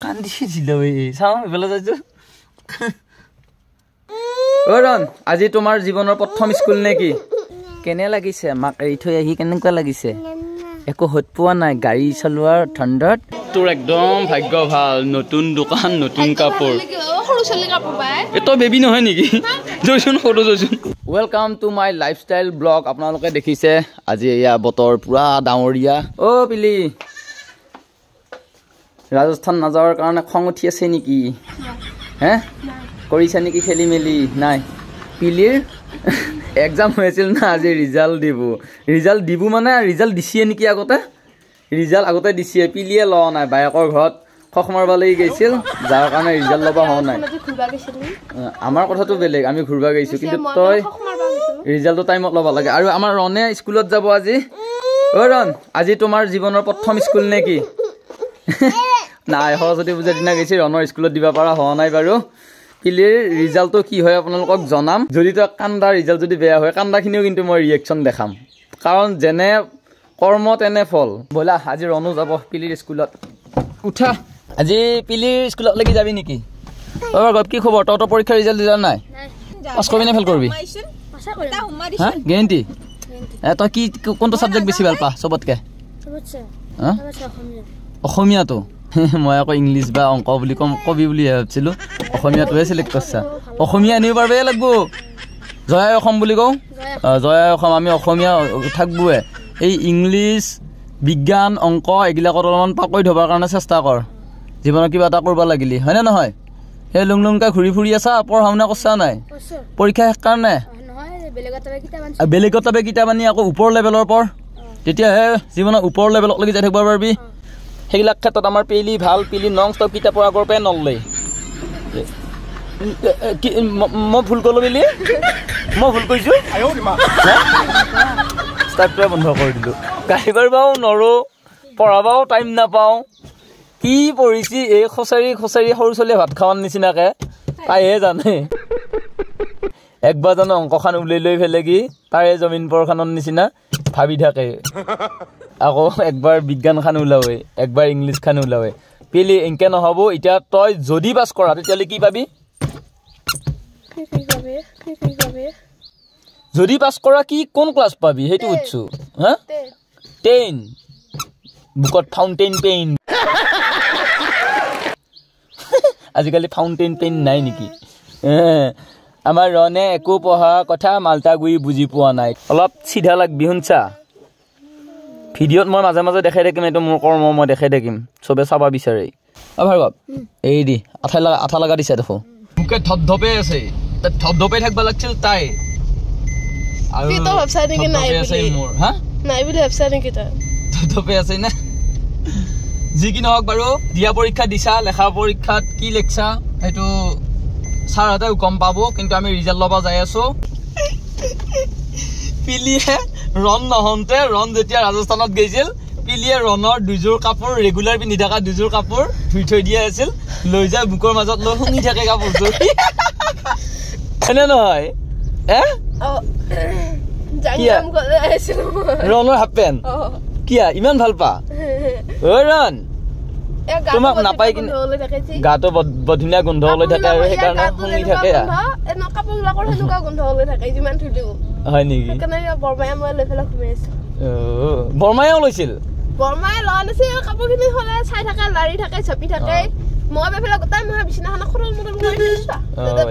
কান্দিছিল চাওঁ এইফালে যাইছো ৰণ আজি তোমাৰ জীৱনৰ প্ৰথম স্কুল নেকি কেনে লাগিছে মাক এৰি থৈ আহি কেনেকুৱা লাগিছে একো হত পোৱা নাই গাড়ী চলোৱাৰ ঠাণ্ডাত তোৰ একদম ভাগ্য ভাল নতুন দোকান নতুন কাপোৰ সৰু চলি কাপোৰ পায় এটো বেবী নহয় নেকি জয়চোন ফটো জয়চোন welcome to my lifestyle blog আপোনালোকে দেখিছে আজি এয়া বতৰ পুৰা ডাঙৰীয়া অ পিলি ৰাজস্থান নাযাৱাৰ কাৰণে খং উঠি আছে নেকি হে কৰিছা নেকি খেলি মেলি নাই পিলিৰ এক্সাম হৈছিল না আজি ৰিজাল্ট দিব মানে ৰিজাল্ট দিছিয়ে নেকি আগতে ৰিজাল্ট আগতে দিছিয়ে পিলিয়ে লোৱা নাই বায়েকৰ ঘৰত খখ মাৰবা লাগি গৈছিল যাৰ কাৰণে ৰিজাল্ট ল'বা হোৱা নাই আমাৰ কথাটো বেলেগ আমি ঘূৰবা গৈছো কিন্তু তই ৰিজাল্টটো টাইমত ল'ব লাগে আৰু আমাৰ ৰণে স্কুলত যাব আজি অ ৰণ আজি তোমাৰ জীৱনৰ প্ৰথম স্কুল নেকি নাই সৰস্বতী পূজাৰ দিনা গৈছে ৰণৰ স্কুলত দিব পৰা হোৱা নাই বাৰু পিলিৰ ৰিজাল্টটো কি হয় আপোনালোকক জনাম যদি তো কান্দা ৰিজাল্ট যদি বেয়া হয় কান্দাখিনিও কিন্তু মই ৰিয়েকশ্যন দেখাম কাৰণ যেনে কৰ্ম তেনে ফল ব'লা আজি ৰণো যাব পিলিৰ স্কুলত উঠা আজি পিলিৰ স্কুলত লাগি যাবি নেকি অ গপ কি খবৰ তহঁতৰ পৰীক্ষাৰ ৰিজাল্ট দিলা নাই পাছ কৰিবি নে ফেল কৰিবি হা গেৰেণ্টি তই কি কোনটো ছাবজেক্ট বেছি ভাল পা চবতকে অসমীয়াটো মই আকৌ ইংলিছ বা অংক বুলি কবি বুলি ভাবিছিলোঁ অসমীয়াটোৱে চিলেক্ট কৰিছা অসমীয়া আনিব পাৰিবই লাগিব জয় অসম বুলি কওঁ জয় অসম আমি অসমীয়া থাকবোৱে এই ইংলিছ বিজ্ঞান অংক এইবিলাকত অলপমান পাকৈত হ'বৰ কাৰণে চেষ্টা কৰ জীৱনত কিবা এটা কৰিব লাগিলি হয়নে নহয় সেই লুংলুংকৈ ঘূৰি ফুৰি আছা পঢ়া শুনা কৰিছা নাই পৰীক্ষা শেষ কাৰণে বেলেগত তাবে কিতাপ আনি আকৌ ওপৰ লেভেলৰ পঢ় তেতিয়াহে জীৱনত ওপৰ লেভেললৈকে যাই থাকিব পাৰিবি সেইবিলাক ক্ষেত্ৰত আমাৰ পিলি ভাল পিলি নন ষ্টপ কিতাপৰ আগৰ পৰাই নললে মই ভুল ক'লো পিলি মই ভুল কৰিছোঁ ষ্টাৰ্টটোৱে বন্ধ কৰি দিলোঁ গাড়ী পাৰিবাও নৰো পঢ়াবাও টাইম নাপাওঁ কি পঢ়িছি এই খোচাৰি সৰু ছোৱালীয়ে ভাত খাৱাৰ নিচিনাকৈ তাইহে জানে একবাৰ জানো অংকখন উলিয়াই লৈ ফেলে কি তাৰে জমিন পৰখানৰ নিচিনা ভাবি থাকে আকৌ একবাৰ বিজ্ঞানখন ওলাৱে একবাৰ ইংলিছখন ওলাৱে পিলি এনেকৈ নহ'ব এতিয়া তই যদি পাছ কৰা তেতিয়াহ'লে কি পাবি যদি পাছ কৰা কি কোন ক্লাছ পাবি সেইটো সুধিছোঁ হা 10 বুকত ফাউণ্টেইন পেইন আজিকালি ফাউণ্টেইন পেইন নাই নেকি আমাৰ ৰণে একো পঢ়া কথা মাল্টাগুৰি বুজি পোৱা নাই অলপ চিধা লাগবি শুনছা ভিডিঅ'ত মই মাজে মাজে দেখাই থাকিম এইটো মোৰ কৰ্ম মই দেখাই থাকিম চবে চাব বিচাৰে ভাৰ্গৱ এই দি আঠা লগা দিছে দেখো বুকে ধপধপে আছে ধপধপে থাকিব লাগিছিল তাই ধপধপে আছে না যি কি নহওক বাৰু দিয়া পৰীক্ষা দিছা লেখা পৰীক্ষাত কি লেখছা সেইটো ছাৰহঁতে গম পাব কিন্তু আমি ৰিজাল্ট ল'ব যাই আছো পিলিয়ে ৰণ নহওঁতে ৰণ যেতিয়া ৰাজস্থানত গৈছিল পিলিয়ে ৰণৰ দুযোৰ কাপোৰ ৰেগুলাৰ পিন্ধি থকা দুযোৰ কাপোৰ ধুই থৈ দিয়া আছিল লৈ যায় বুকৰ মাজত লৈ শুঙি থাকে কাপোৰযোৰ হয়নে নহয় ৰণৰ হাফ পেণ্ট কিয়া ইমান ভাল পা অ ৰণ তোমাক নাপাই কিনে গাটো বৰ ধুনীয়া গোন্ধ লৈ থাকে আৰু সেইকাৰণে শুঙি থাকে হয় নেকি বৰমায়েও লৈছিল বৰমায়ে লোৱা নাছিল কাপোৰখিনি হ'লে চাই থাকে লাৰি থাকে চাপি থাকে মই বেফালে গোটাই মই বিছনাখনত খৰল মদল কৰি দিছা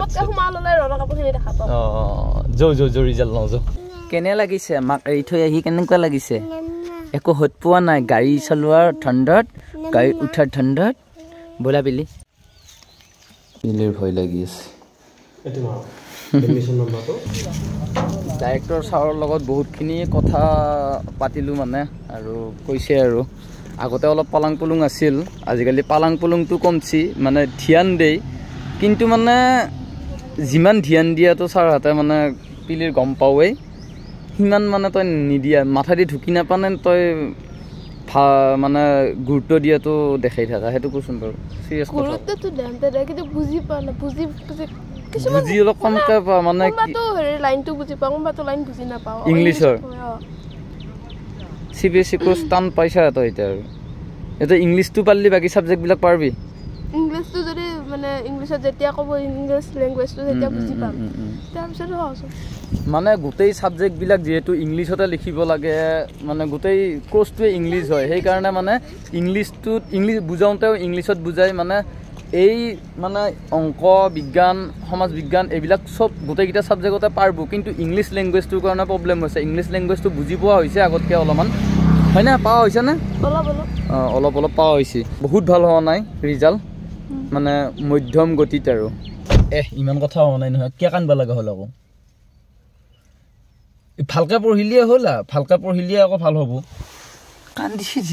পটকে সোমাই ল'লে ৰণৰ কাপোৰখিনি দেখা পাওঁ জো ৰিজাল্ট লওঁ জো কেনে লাগিছে মাক এৰি থৈ আহি কেনেকুৱা লাগিছে একো হত পোৱা নাই গাড়ী চলোৱাৰ ঠাণ্ডাত গাড়ী উঠাৰ ঠাণ্ডাত ব'লা পিলি পিলিৰ ভয় লাগি আছে ডাইৰেক্টৰ ছাৰৰ লগত বহুতখিনি কথা পাতিলোঁ মানে আৰু কৈছে আৰু আগতে অলপ পালাং পুলুং আছিল আজিকালি পালাং পুলুংটো কমছি মানে ধ্যান দেই কিন্তু মানে যিমান ধ্যান দিয়াটো ছাৰহঁতে মানে পিলিৰ গম পাৱেই সিমান মানে তই নিদিয়া মাথা দি ঢুকি নাপানে তই মানে গুৰুত্ব দিয়াটো দেখাই থাকা সেইটো কোৱাচোন বাৰু চিৰিয়াছ বুজি অলপ কমকৈ পা মানে ইংলিছৰ CBSE কোৰ্চ টান পাইছা তই এতিয়া আৰু এতিয়া ইংলিছটো পাৰিলি বাকী ছাবজেক্টবিলাক পাৰিবি মানে ইংলিছত যেতিয়া ক'ব ইংলিছ লেংগুৱেজটো যেতিয়া বুজি পাম তাৰপিছত সহজ মানে গোটেই সাবজেক্টবিলাক যেহেতু ইংলিছতে লিখিব লাগে মানে গোটেই কোৰ্সটোৱে ইংলিছ হয় সেইকাৰণে মানে ইংলিছ বুজাওঁতেও ইংলিছত বুজাই মানে এই মানে অংক বিজ্ঞান সমাজ বিজ্ঞান এইবিলাক সব গোটেইকেইটা সাবজেক্টতে পাৰব কিন্তু ইংলিছ লেংগুৱেজটোৰ কাৰণে প্ৰব্লেম হৈছে ইংলিছ লেংগুৱেজটো বুজি পোৱা হৈছে আগতকৈ অলপমান হয় না পাৱা হৈছে না অলপ পাৱা হৈছে বহুত ভাল হোৱা নাই ৰিজাল্ট মানে মধ্যম গতিত আৰু ইমান কথা হোৱা নাই নহয় কিয় কান্দিব লগা হ'ল আকৌ ভালকৈ পঢ়িলিয়ে হ'ল ভালকৈ পঢ়িলিয়ে আকৌ ভাল হ'ব কান্দিছিল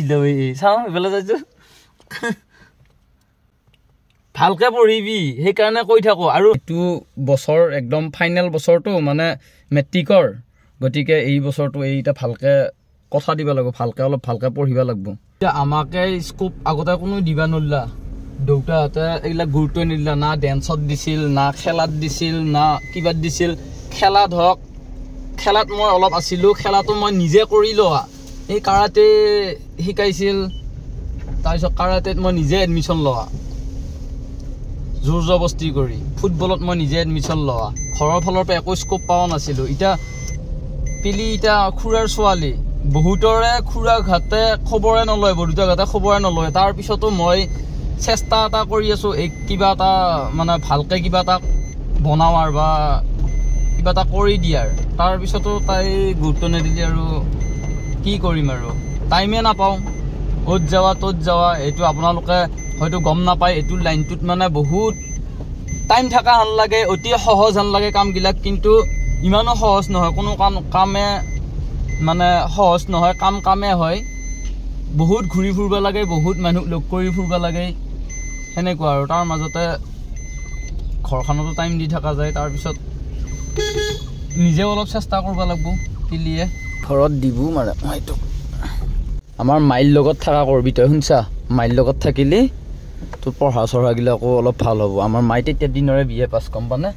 চাওঁ এইফালে যাইছোঁ ভালকৈ পঢ়িবি সেইকাৰণে কৈ থাকোঁ আৰু এইটো বছৰ একদম ফাইনেল বছৰটো মানে মেট্ৰিকৰ গতিকে এই বছৰটো এইটা ভালকৈ কথা দিব লাগিব ভালকৈ অলপ ভালকৈ পঢ়িব লাগিব এতিয়া আমাকে স্কোপ আগতে কোনো দিবা নল্লা দেউতাহঁতে এইবিলাক গুৰুত্ব নিদিলা না ডেন্সত দিছিল না খেলাত দিছিল না কিবাত দিছিল খেলাত হওক খেলাত মই অলপ আছিলোঁ খেলাটো মই নিজে কৰি লোৱা এই কাৰাটে শিকাইছিল তাৰপিছত কাৰাটেত মই নিজে এডমিশ্যন লোৱা জোৰ জবস্তি কৰি ফুটবলত মই নিজে এডমিশ্যন লোৱা ঘৰৰ ফালৰ পৰা একো স্কোপ পোৱা নাছিলোঁ এতিয়া পিলি এতিয়া খুৰাৰ ছোৱালী বহুতৰে খুৰা ঘাটে খবৰে নলয় বৰদেউতা ঘাটে খবৰে নলয় তাৰপিছতো মই চেষ্টা এটা কৰি আছোঁ এই কিবা এটা মানে ভালকৈ কিবা এটা বনাৱাৰ বা কিবা এটা কৰি দিয়াৰ তাৰপিছতো তাই গুৰুত্ব নিদিলে আৰু কি কৰিম আৰু টাইমে নাপাওঁ অ'ত যাৱা ত'ত যাৱা এইটো আপোনালোকে হয়তো গম নাপায় এইটো লাইনটোত মানে বহুত টাইম থকা হেন লাগে অতি সহজ হেন লাগে কামবিলাক কিন্তু ইমানো সহজ নহয় কোনো কামে মানে সহজ নহয় কামে হয় বহুত ঘূৰি ফুৰিব লাগে বহুত মানুহ লগ কৰি ফুৰিব লাগে সেনেকুৱা আৰু তাৰ মাজতে ঘৰখনতো টাইম দি থকা যায় তাৰপিছত নিজেও অলপ চেষ্টা কৰিব লাগিব পিলিয়ে ঘৰত দিবও মানে হয়তো আমাৰ মাইৰ লগত থকা কৰবি তই শুনছা মাইৰ লগত থাকিলে তোৰ পঢ়া চঢ়াগিলাকো অলপ ভাল হ'ব আমাৰ মাই তেতিয়া দিনৰে বিয়ে পাছ গম পানে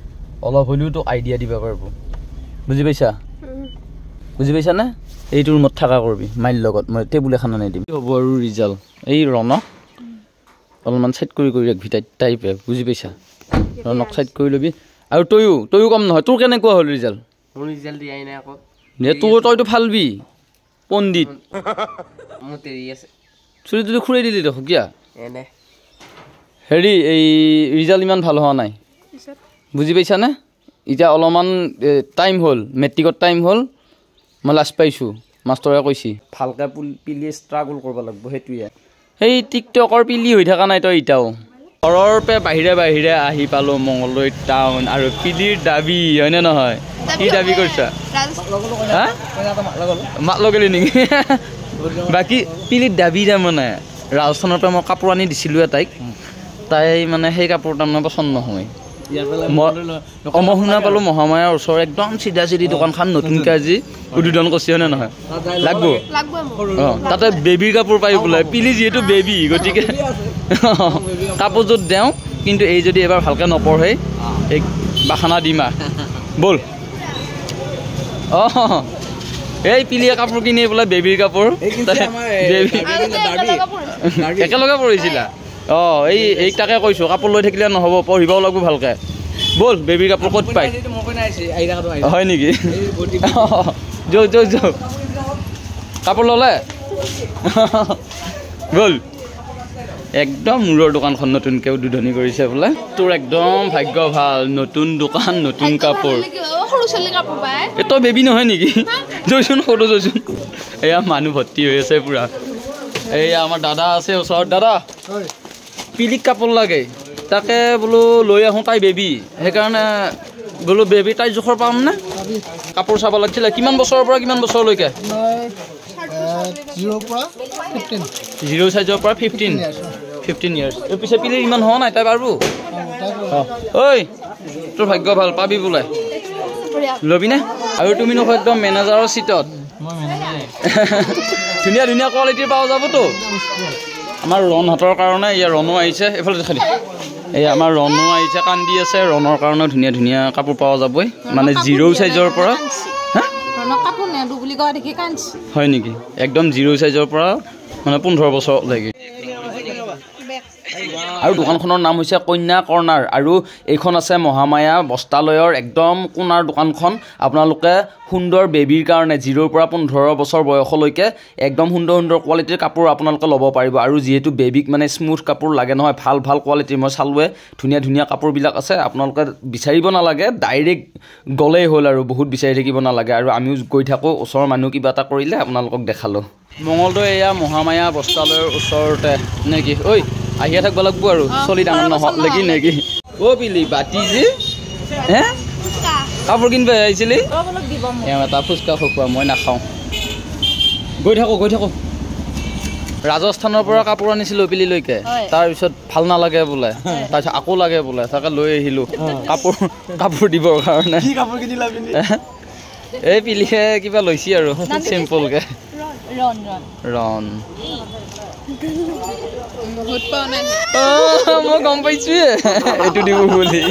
অলপ হ'লেও তোক আইডিয়া দিব পাৰিব বুজি পাইছানে এইটো ৰুমত থকা কৰবি মাইৰ লগত মই টেবুল এখন আনি দিম হ'ব আৰু ৰিজাল্ট এই ৰণক অলপমান চাইড কৰি ৰাখবি টাইপে বুজি পাইছা ৰণক চাইড কৰি ল'বি আৰু তয়ো কম নহয় তোৰ কেনেকুৱা হ'ল ৰিজাল্ট মোৰ ৰিজাল্ট দিয়াই নাই আকৌ তইতো ফালবি পণ্ডিত মোৰ তেৰি আছে চুলিটো খুৰাই দিলি দেখো কিয়া এনে হেৰি এই ৰিজাল্ট ইমান ভাল হোৱা নাই বুজি পাইছানে এতিয়া অলপমান টাইম হ'ল মেট্ৰিকত টাইম হ'ল মই লাজ পাইছোঁ মাষ্টৰে কৈছে ভালকৈ পিলি ষ্ট্ৰাগল কৰিব লাগিব সেইটোৱে সেই টিকটকৰ পিলি হৈ থকা নাই তই এতিয়াও ঘৰৰ পৰা বাহিৰে আহি পালোঁ মঙলদৈ টাউন আৰু পিলিৰ দাবী হয়নে নহয় কি দাবী কৰিছা মাত লগালি নেকি বাকী পিলিৰ দাবী তাৰমানে ৰাজস্থানৰ পৰা মই কাপোৰ আনি দিছিলোঁ তাই মানে সেই কাপোৰ তাৰমানে পচন্দ নহয় মই শুনা পালোঁ মহামায়াৰ ওচৰৰ একদম চিধা দোকানখন নতুনকৈ আজি উদ্বোধন কৰিছে হয়নে নহয় লাগব অঁ তাতে বেবীৰ কাপোৰ পাই বোলে পিলি যিহেতু বেবী গতিকে কাপোৰযোৰ দেওঁ কিন্তু এই যদি এবাৰ ভালকৈ নপঢ়ে এই বাখানা দিম ব'ল অঁ এই পিলিয়ে কাপোৰ কিনি বোলে বেবীৰ কাপোৰ একেলগে পঢ়িছিলা অঁ এই তাকে কৈছোঁ কাপোৰ লৈ থাকিলে নহ'ব পঢ়িবও লাগিব ভালকৈ ব'ল বেবীৰ কাপোৰ ক'ত পায় হয় নেকি যৌ কাপোৰ ল'লে ব'ল একদম মূৰৰ দোকানখন নতুনকৈ উদ্বোধনী কৰিছে বোলে তোৰ একদম ভাগ্য ভাল নতুন দোকান নতুন কাপোৰ এই তই বেবী নহয় নেকি যৈচোন সৰু যৈচোন এয়া মানুহ ভৰ্তি হৈ আছে পূৰা এয়া আমাৰ দাদা আছে ওচৰত দাদা পিলিক কাপোৰ লাগে তাকে বোলো লৈ আহোঁ তাই বেবী সেইকাৰণে বোলো বেবী তাই জোখৰ পামনে কাপোৰ চাব লাগিছিলে কিমান বছৰৰ পৰা কিমান বছৰলৈকে 0 সাইজৰ পৰা 15 ইয়াৰ্ছ এই পিছে পিলিৰ ইমান হোৱা নাই তাই পাৰিব ঐ তোৰ ভাগ্য ভাল পাবি বোলে ল'বিনে আৰু তুমি নহয় একদম মেনেজাৰৰ চিটত ধুনীয়া কোৱালিটিৰ পোৱা যাবতো আমাৰ ৰণহঁতৰ কাৰণে ইয়াৰ ৰণো আহিছে এইফালে খালি এই আমাৰ ৰণো আহিছে কান্দি আছে ৰণৰ কাৰণে ধুনীয়া কাপোৰ পোৱা যাবই মানে 0 সাইজৰ পৰা হয় নেকি একদম 0 সাইজৰ পৰা মানে 15 বছৰ লাগে আৰু দোকানখনৰ নাম হৈছে কন্যা কৰ্ণাৰ আৰু এইখন আছে মহামায়া বস্ত্ৰালয়ৰ একদম কোণাৰ দোকানখন আপোনালোকে সুন্দৰ বেবীৰ কাৰণে 0 পৰা 15 বছৰ বয়সলৈকে একদম সুন্দৰ সুন্দৰ কোৱালিটিৰ কাপোৰ আপোনালোকে ল'ব পাৰিব আৰু যিহেতু বেবীক মানে স্মুথ কাপোৰ লাগে নহয় ভাল ভাল কোৱালিটিৰ মই চালোৱে ধুনীয়া ধুনীয়া কাপোৰবিলাক আছে আপোনালোকে বিচাৰিব নালাগে ডাইৰেক্ট গ'লেই হ'ল আৰু বহুত বিচাৰি থাকিব নালাগে আৰু আমিও গৈ থাকোঁ ওচৰৰ মানুহ কিবা এটা কৰিলে আপোনালোকক দেখালোঁ মঙলদৈ এয়া মহামায়া বস্ত্ৰালয়ৰ ওচৰতে নেকি ঐ আহিয়ে থাকিব লাগিব আৰু চলি ডাঙৰ নহ'লেকি নেকি অ' পিলি বাতি যে হে কাপোৰ কিনিব আহিছিলি এওঁ এটা ফুচকা খোৱা মই নাখাওঁ গৈ থাকোঁ ৰাজস্থানৰ পৰা কাপোৰ আনিছিলোঁ পিলিলৈকে তাৰপিছত ভাল নালাগে বোলে তাৰপিছত আকৌ লাগে বোলে তাকে লৈ আহিলোঁ কাপোৰ দিবৰ কাৰণে এই পিলিহে কিবা লৈছি আৰু চিম্পলকে ৰন মই গম পাইছোৱে এইটো দিব বুলি